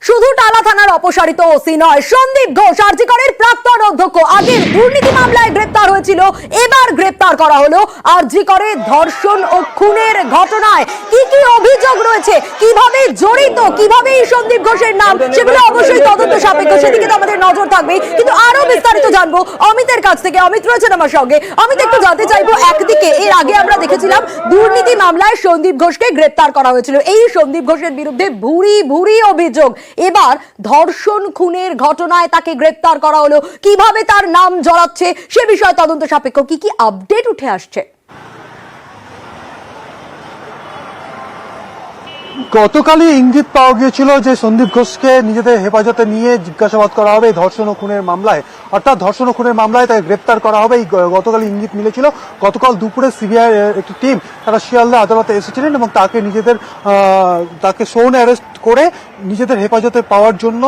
শুধু টালা থানার অপসারিত ওসি নয়, সন্দীপ ঘোষ আরজি করের প্রাক্তন অধ্যক্ষ আগের দুর্নীতি মামলায় গ্রেপ্তার হয়েছিল, এবার গ্রেপ্তার করা হলো আরজি করে ধর্ষণ ও খুনের ঘটনায়। কি কি অভিযোগ রয়েছে, কিভাবে জড়িত, কিভাবে এই সন্দীপ ঘোষের নাম, সেগুলো অবশ্যই তদন্ত সাপেক্ষ, সেদিকে তো আমাদের নজর থাকবে। কিন্তু আরো বিস্তারিত জানবো অমিতের কাছ থেকে। অমিত রয়েছেন আমার সঙ্গে। অমিত, একটু জানতে চাইবো, একদিকে এর আগে আমরা দেখেছিলাম দুর্নীতি মামলায় সন্দীপ ঘোষকে গ্রেপ্তার করা হয়েছিল, এই সন্দীপ ঘোষের বিরুদ্ধে ভুরি ভুরি অভিযোগ, এবার ধর্ষণ খুনের ঘটনায় তাকে গ্রেপ্তার করা হলো, কিভাবে তার নাম জড়াচ্ছে সে বিষয়ে তদন্ত সাপেক্ষ কি কি আপডেট উঠে আসছে? গতকালই ইঙ্গিত পাওয়া গিয়েছিল যে সন্দীপ ঘোষকে নিজেদের হেফাজতে নিয়ে জিজ্ঞাসাবাদ করা হবে ধর্ষণ ও খুনের মামলায়, অর্থাৎ ধর্ষণ ও খুনের মামলায় তাকে গ্রেপ্তার করা হবে। এই গতকাল ইঙ্গিত মিলেছিল। গতকাল দুপুরে সিবিআই একটি টিম তারা শিয়ালদা আদালতে এসেছিলেন এবং তাকে সৌন অ্যারেস্ট করে নিজেদের হেফাজতে পাওয়ার জন্য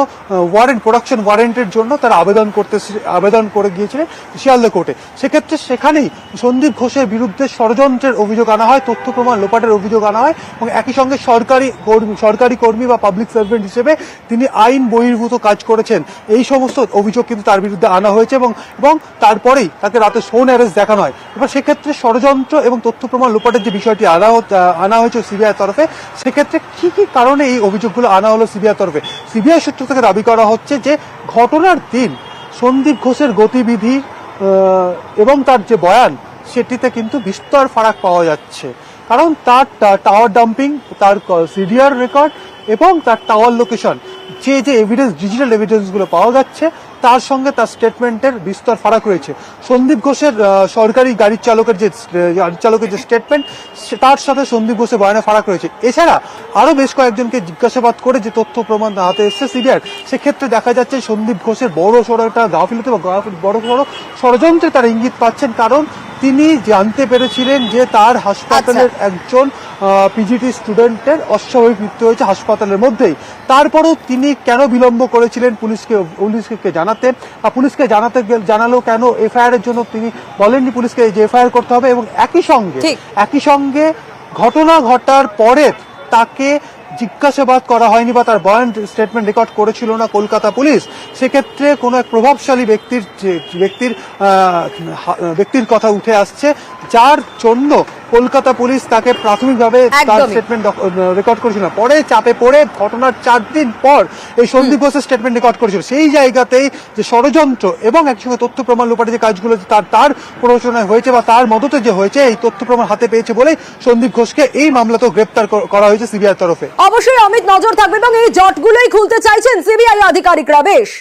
ওয়ারেন্ট, প্রোডাকশন ওয়ারেন্টের জন্য তারা আবেদন করে গিয়েছিলেন শিয়ালদা কোর্টে। সেক্ষেত্রে সেখানেই সন্দীপ ঘোষের বিরুদ্ধে ষড়যন্ত্রের অভিযোগ আনা হয়, তথ্য প্রমাণ লোপাটের অভিযোগ আনা হয় এবং একই সঙ্গে সরকারি কর্মী বা পাবলিক সার্ভেন্ট হিসেবে তিনি আইন বহির্ভূত কাজ করেছেন, এই সমস্ত অভিযোগ কিন্তু তার বিরুদ্ধে আনা হয়েছে এবং তারপরেই তাকে রাতে সৌন অ্যারেস্ট দেখানো হয়। এবার সেক্ষেত্রে ষড়যন্ত্র এবং তথ্য প্রমাণ লোপাটের যে বিষয়টি আনা হয়েছে সিবিআই তরফে, সেক্ষেত্রে কি কি কারণে এই অভিযোগগুলো আনা হলো সিবিআই তরফে? সিবিআই সূত্র থেকে দাবি করা হচ্ছে যে ঘটনার দিন সন্দীপ ঘোষের গতিবিধি এবং তার যে বয়ান সেটিতে কিন্তু বিস্তর ফারাক পাওয়া যাচ্ছে। কারণ তার টাওয়ার ডাম্পিং, তার সিডিআর রেকর্ড এবং তার টাওয়ার লোকেশন, যে এভিডেন্স, ডিজিটাল এভিডেন্সগুলো পাওয়া যাচ্ছে, তার সঙ্গে তার স্টেটমেন্টের বিস্তর ফারাক রয়েছে। সন্দীপ ঘোষের সরকারি গাড়ির চালকের যে স্টেটমেন্ট, তার সাথে সন্দীপ ঘোষের বয়ানে ফারাক রয়েছে। এছাড়া আরো বেশ কয়েকজনকে জিজ্ঞাসাবাদ করে যে তথ্য প্রমাণ হাতে এসছে সিবিআই, সেক্ষেত্রে দেখা যাচ্ছে সন্দীপ ঘোষের বড় সড়ো একটা গাফিলতি বা বড় সড়ো ষড়যন্ত্রে তারা ইঙ্গিত পাচ্ছেন। কারণ তিনি জানতে পেরেছিলেন যে তার হাসপাতালের একজন পিজিটি স্টুডেন্টের অস্বাভাবিক মৃত্যু হয়েছে হাসপাতালের মধ্যেই। তারপরও তিনি কেন বিলম্ব করেছিলেন পুলিশকে জানাতে, বা পুলিশকে জানালেও কেন এফআইআর এর জন্য তিনি বলেননি পুলিশকে যে এফআইআর করতে হবে। এবং একই সঙ্গে ঘটনা ঘটার পরে তাকে জিজ্ঞাসাবাদ করা হয়নি বা তার বয়ান স্টেটমেন্ট রেকর্ড করেছিল না কলকাতা পুলিশ। সেক্ষেত্রে কোনো এক প্রভাবশালী ব্যক্তির কথা উঠে আসছে, যার জন্য কলকাতা পুলিশ তাকে প্রাথমিকভাবে তার স্টেটমেন্ট রেকর্ড করেছিল, পরে চাপে পড়ে ঘটনার 4 দিন পর এই সন্দীপ ঘোষের স্টেটমেন্ট রেকর্ড করেছিল। সেই জায়গাতেই যে ষড়যন্ত্র এবং একসঙ্গে তথ্য প্রমাণ লোপাটে যে কাজগুলো তার প্ররোচনায় হয়েছে বা তার মদতে যে হয়েছে, এই তথ্য প্রমাণ হাতে পেয়েছে বলেই সন্দীপ ঘোষকে এই মামলাতেও গ্রেপ্তার করা হয়েছে সিবিআই তরফে। অবশ্যই অমিত, নজর থাকবে এবং এই জটগুলোই খুলতে চাইছেন সিবিআই আধিকারিকরা। বেশ।